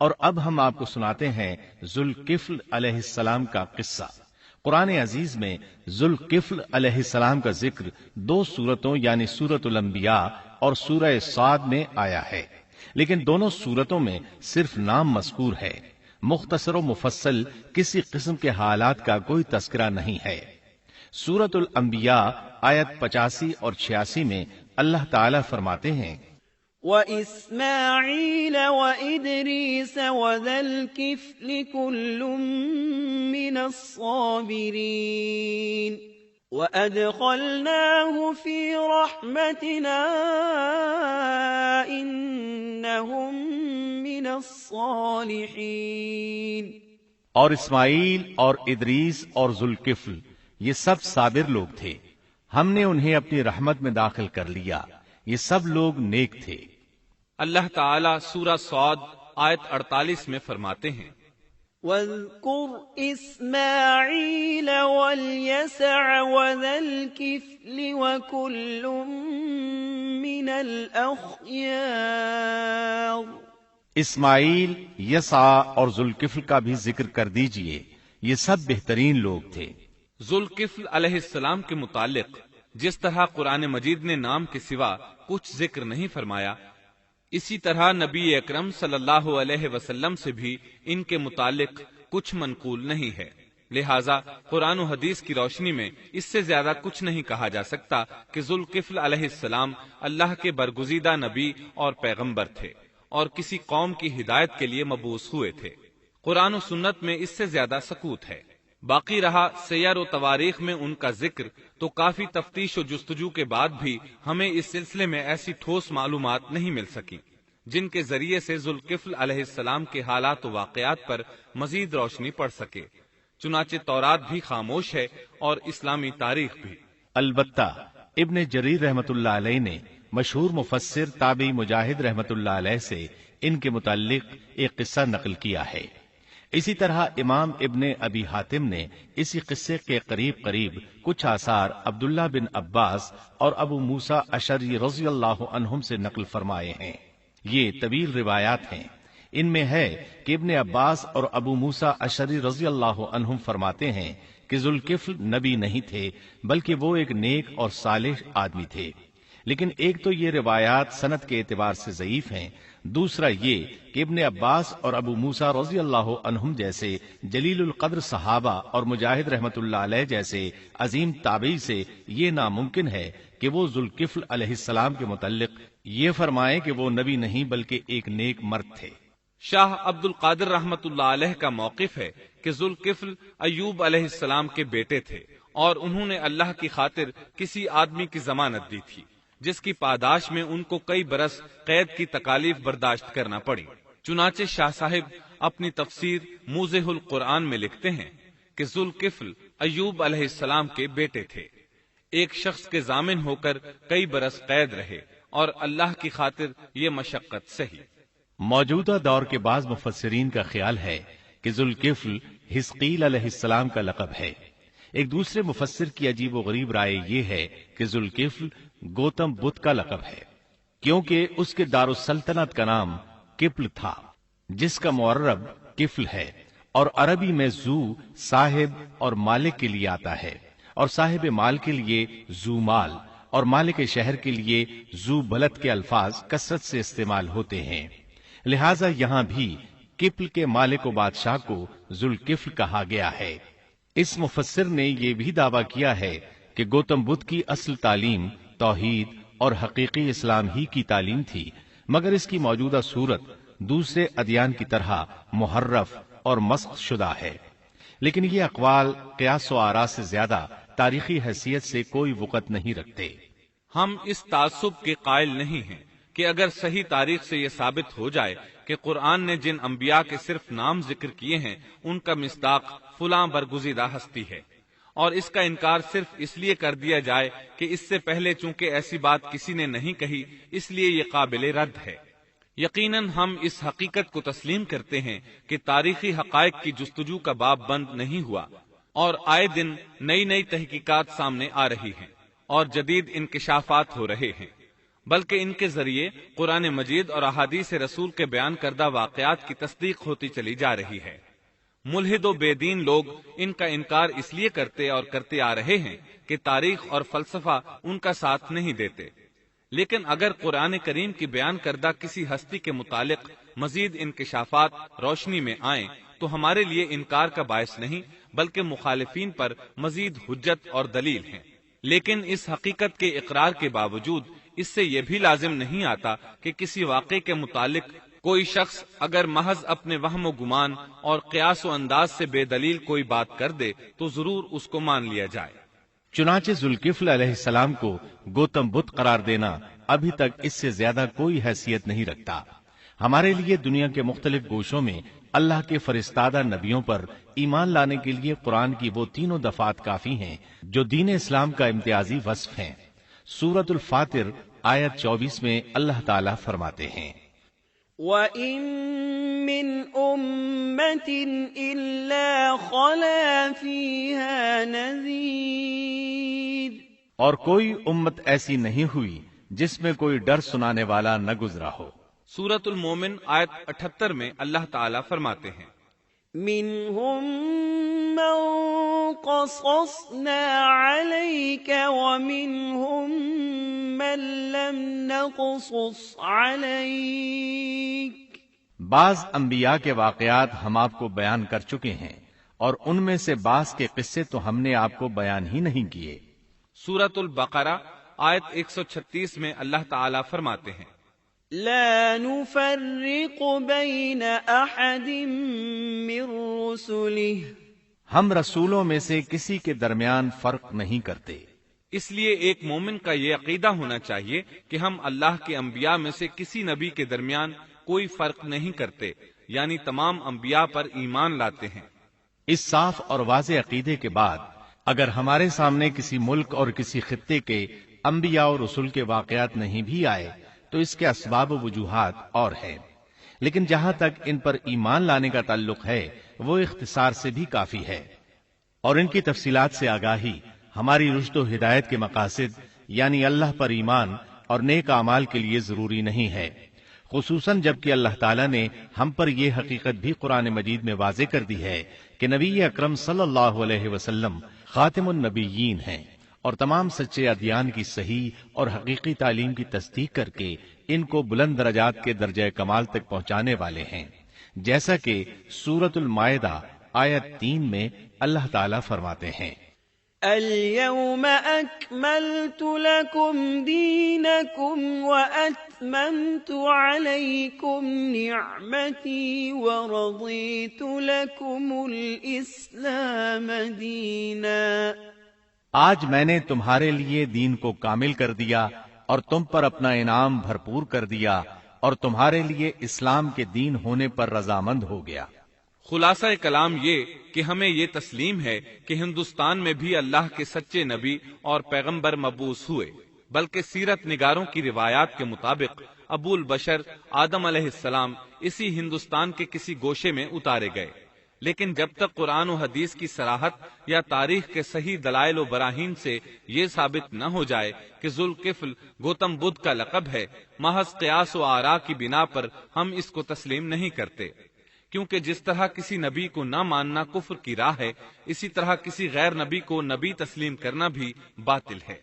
اور اب ہم آپ کو سناتے ہیں ذوالکفل علیہ السلام کا قصہ۔ قرآن عزیز میں ذوالکفل علیہ السلام کا ذکر 2 سورتوں یعنی سورۃ الانبیاء اور سورہ صاد میں آیا ہے، لیکن دونوں سورتوں میں صرف نام مذکور ہے، مختصر و مفصل کسی قسم کے حالات کا کوئی تذکرہ نہیں ہے۔ سورۃ الانبیاء آیت 85 اور 86 میں اللہ تعالی فرماتے ہیں وَإِسْمَاعِيلَ وَإِدْرِيسَ وَذَا الْكِفْلِ كُلٌّ مِّنَ الصَّابِرِينَ وَأَدْخَلْنَاهُ فِي رَحْمَتِنَا إِنَّهُم مِّنَ الصَّالِحِينَ۔ اور اسماعیل اور ادریس اور ذوالکفل یہ سب صابر لوگ تھے، ہم نے انہیں اپنی رحمت میں داخل کر لیا، یہ سب لوگ نیک تھے۔ اللہ تعالی سورہ صاد آیت 48 میں فرماتے ہیں وَاذْكُرْ إِسْمَاعِيلَ وَالْيَسَعَ وَذَا الْكِفْلِ وَكُلٌّ مِّنَ الْأَخْيَارِ۔ اسماعیل، یسع اور ذوالکفل کا بھی ذکر کر دیجئے، یہ سب بہترین لوگ تھے۔ ذوالکفل علیہ السلام کے متعلق جس طرح قرآن مجید نے نام کے سوا کچھ ذکر نہیں فرمایا، اسی طرح نبی اکرم صلی اللہ علیہ وسلم سے بھی ان کے متعلق کچھ منقول نہیں ہے، لہٰذا قرآن و حدیث کی روشنی میں اس سے زیادہ کچھ نہیں کہا جا سکتا کہ ذوالکفل علیہ السلام اللہ کے برگزیدہ نبی اور پیغمبر تھے اور کسی قوم کی ہدایت کے لیے مبعوث ہوئے تھے۔ قرآن و سنت میں اس سے زیادہ سکوت ہے۔ باقی رہا سیر و تواریخ میں ان کا ذکر، تو کافی تفتیش و جستجو کے بعد بھی ہمیں اس سلسلے میں ایسی ٹھوس معلومات نہیں مل سکی جن کے ذریعے سے ذوالکفل علیہ السلام کے حالات و واقعات پر مزید روشنی پڑ سکے، چنانچہ تورات بھی خاموش ہے اور اسلامی تاریخ بھی۔ البتہ ابن جریر رحمت اللہ علیہ نے مشہور مفسر تابعی مجاہد رحمت اللہ علیہ سے ان کے متعلق ایک قصہ نقل کیا ہے۔ اسی طرح امام ابن ابی حاتم نے اسی قصے کے قریب کچھ آثار عبداللہ بن عباس اور ابو موسیٰ اشعری رضی اللہ عنہم سے نقل فرمائے ہیں۔ یہ طویل روایات ہیں، ان میں ہے کہ ابن عباس اور ابو موسیٰ اشعری رضی اللہ عنہم فرماتے ہیں کہ ذوالکفل نبی نہیں تھے بلکہ وہ ایک نیک اور صالح آدمی تھے، لیکن ایک تو یہ روایات سند کے اعتبار سے ضعیف ہیں، دوسرا یہ کہ ابن عباس اور ابو موسیٰ رضی اللہ عنہم جیسے جلیل القدر صحابہ اور مجاہد رحمت اللہ علیہ جیسے عظیم تابعی سے یہ ناممکن ہے کہ وہ ذوالکفل علیہ السلام کے متعلق یہ فرمائیں کہ وہ نبی نہیں بلکہ ایک نیک مرد تھے۔ شاہ عبد القادر رحمت اللہ علیہ کا موقف ہے کہ ذوالکفل ایوب علیہ السلام کے بیٹے تھے اور انہوں نے اللہ کی خاطر کسی آدمی کی ضمانت دی تھی جس کی پاداش میں ان کو کئی برس قید کی تکالیف برداشت کرنا پڑی۔ چنانچہ شاہ صاحب اپنی تفسیر موضح القرآن میں لکھتے ہیں کہ ذوالکفل ایوب علیہ السلام کے بیٹے تھے، ایک شخص کے ضامن ہو کر کئی برس قید رہے اور اللہ کی خاطر یہ مشقت سہی۔ موجودہ دور کے بعض مفسرین کا خیال ہے کہ ذوالکفل حزقیل علیہ السلام کا لقب ہے۔ ایک دوسرے مفسر کی عجیب و غریب رائے یہ ہے کہ ذوالکفل گوتم بدھ کا لقب ہے، کیونکہ اس کے دارالسلطنت کا نام کفل تھا جس کا معرب کفل ہے، اور عربی میں ذو صاحب اور مالک کے لیے آتا ہے، اور صاحب مال کے لیے ذو مال اور مالک شہر کے لیے ذو بلد کے الفاظ کثرت سے استعمال ہوتے ہیں، لہذا یہاں بھی کفل کے مالک و بادشاہ کو ذوالکفل کہا گیا ہے۔ اس مفسر نے یہ بھی دعویٰ کیا ہے کہ گوتم بدھ کی اصل تعلیم توحید اور حقیقی اسلام ہی کی تعلیم تھی، مگر اس کی موجودہ صورت دوسرے ادیان کی طرح محرف اور مسخ شدہ ہے، لیکن یہ اقوال قیاس و آراء سے زیادہ تاریخی حیثیت سے کوئی وقت نہیں رکھتے۔ ہم اس تعصب کے قائل نہیں ہیں کہ اگر صحیح تاریخ سے یہ ثابت ہو جائے کہ قرآن نے جن انبیاء کے صرف نام ذکر کیے ہیں ان کا مصداق فلاں برگزیدہ ہستی ہے، اور اس کا انکار صرف اس لیے کر دیا جائے کہ اس سے پہلے چونکہ ایسی بات کسی نے نہیں کہی اس لیے یہ قابل رد ہے۔ یقیناً ہم اس حقیقت کو تسلیم کرتے ہیں کہ تاریخی حقائق کی جستجو کا باب بند نہیں ہوا، اور آئے دن نئی نئی تحقیقات سامنے آ رہی ہیں اور جدید انکشافات ہو رہے ہیں، بلکہ ان کے ذریعے قرآن مجید اور احادیث رسول کے بیان کردہ واقعات کی تصدیق ہوتی چلی جا رہی ہے۔ ملحد و بے دین لوگ ان کا انکار اس لیے کرتے اور کرتے آ رہے ہیں کہ تاریخ اور فلسفہ ان کا ساتھ نہیں دیتے، لیکن اگر قرآن کریم کی بیان کردہ کسی ہستی کے متعلق مزید انکشافات روشنی میں آئیں تو ہمارے لیے انکار کا باعث نہیں بلکہ مخالفین پر مزید حجت اور دلیل ہیں۔ لیکن اس حقیقت کے اقرار کے باوجود اس سے یہ بھی لازم نہیں آتا کہ کسی واقعے کے متعلق کوئی شخص اگر محض اپنے وہم و گمان اور قیاس و انداز سے بے دلیل کوئی بات کر دے تو ضرور اس کو مان لیا جائے۔ چنانچہ ذوالکفل علیہ السلام کو گوتم بدھ قرار دینا ابھی تک اس سے زیادہ کوئی حیثیت نہیں رکھتا۔ ہمارے لیے دنیا کے مختلف گوشوں میں اللہ کے فرستادہ نبیوں پر ایمان لانے کے لیے قرآن کی وہ تینوں دفعات کافی ہیں جو دین اسلام کا امتیازی وصف ہیں۔ سورۃ الفاتر آیت 24 میں اللہ تعالیٰ فرماتے ہیں، وَإِن مِّنْ أُمَّةٍ إِلَّا خَلَا فِيهَا نَذِيرٌ، اور کوئی امت ایسی نہیں ہوئی جس میں کوئی ڈر سنانے والا نہ گزرا ہو۔ سورۃ المومن آیت 78 میں اللہ تعالیٰ فرماتے ہیں، مِّنْهُم مَّن قَصَصْنَا عَلَيْكَ وَمِنْهُم مَّن لَّمْ نَقْصُصْ عَلَيْكَ، بعض انبیاء کے واقعات ہم آپ کو بیان کر چکے ہیں اور ان میں سے بعض کے قصے تو ہم نے آپ کو بیان ہی نہیں کیے۔ سورۃ البقرہ آیت 136 میں اللہ تعالیٰ فرماتے ہیں، لا نفرق بین احد من رسله، ہم رسولوں میں سے کسی کے درمیان فرق نہیں کرتے۔ اس لیے ایک مومن کا یہ عقیدہ ہونا چاہیے کہ ہم اللہ کے انبیاء میں سے کسی نبی کے درمیان کوئی فرق نہیں کرتے، یعنی تمام انبیاء پر ایمان لاتے ہیں۔ اس صاف اور واضح عقیدے کے بعد اگر ہمارے سامنے کسی ملک اور کسی خطے کے انبیاء اور رسول کے واقعات نہیں بھی آئے تو اس کے اسباب و وجوہات اور ہیں، لیکن جہاں تک ان پر ایمان لانے کا تعلق ہے وہ اختصار سے بھی کافی ہے، اور ان کی تفصیلات سے آگاہی ہماری رشد و ہدایت کے مقاصد یعنی اللہ پر ایمان اور نیک اعمال کے لیے ضروری نہیں ہے، خصوصاً جبکہ اللہ تعالیٰ نے ہم پر یہ حقیقت بھی قرآن مجید میں واضح کر دی ہے کہ نبی اکرم صلی اللہ علیہ وسلم خاتم النبیین ہیں اور تمام سچے ادیان کی صحیح اور حقیقی تعلیم کی تصدیق کر کے ان کو بلند درجات کے درجہ کمال تک پہنچانے والے ہیں، جیسا کہ سورۃ المائدہ آیت 3 میں اللہ تعالیٰ فرماتے ہیں، اليوم اکملت لکم دینکم واتممت علیکم نعمتی ورضیت لکم الاسلام دینا، آج میں نے تمہارے لیے دین کو کامل کر دیا اور تم پر اپنا انعام بھرپور کر دیا اور تمہارے لیے اسلام کے دین ہونے پر رضامند ہو گیا۔ خلاصہ کلام یہ کہ ہمیں یہ تسلیم ہے کہ ہندوستان میں بھی اللہ کے سچے نبی اور پیغمبر مبعوث ہوئے، بلکہ سیرت نگاروں کی روایات کے مطابق ابو البشر آدم علیہ السلام اسی ہندوستان کے کسی گوشے میں اتارے گئے، لیکن جب تک قرآن و حدیث کی صراحت یا تاریخ کے صحیح دلائل و براہین سے یہ ثابت نہ ہو جائے کہ ذوالکفل گوتم بدھ کا لقب ہے، محض قیاس و آراء کی بنا پر ہم اس کو تسلیم نہیں کرتے، کیونکہ جس طرح کسی نبی کو نہ ماننا کفر کی راہ ہے، اسی طرح کسی غیر نبی کو نبی تسلیم کرنا بھی باطل ہے۔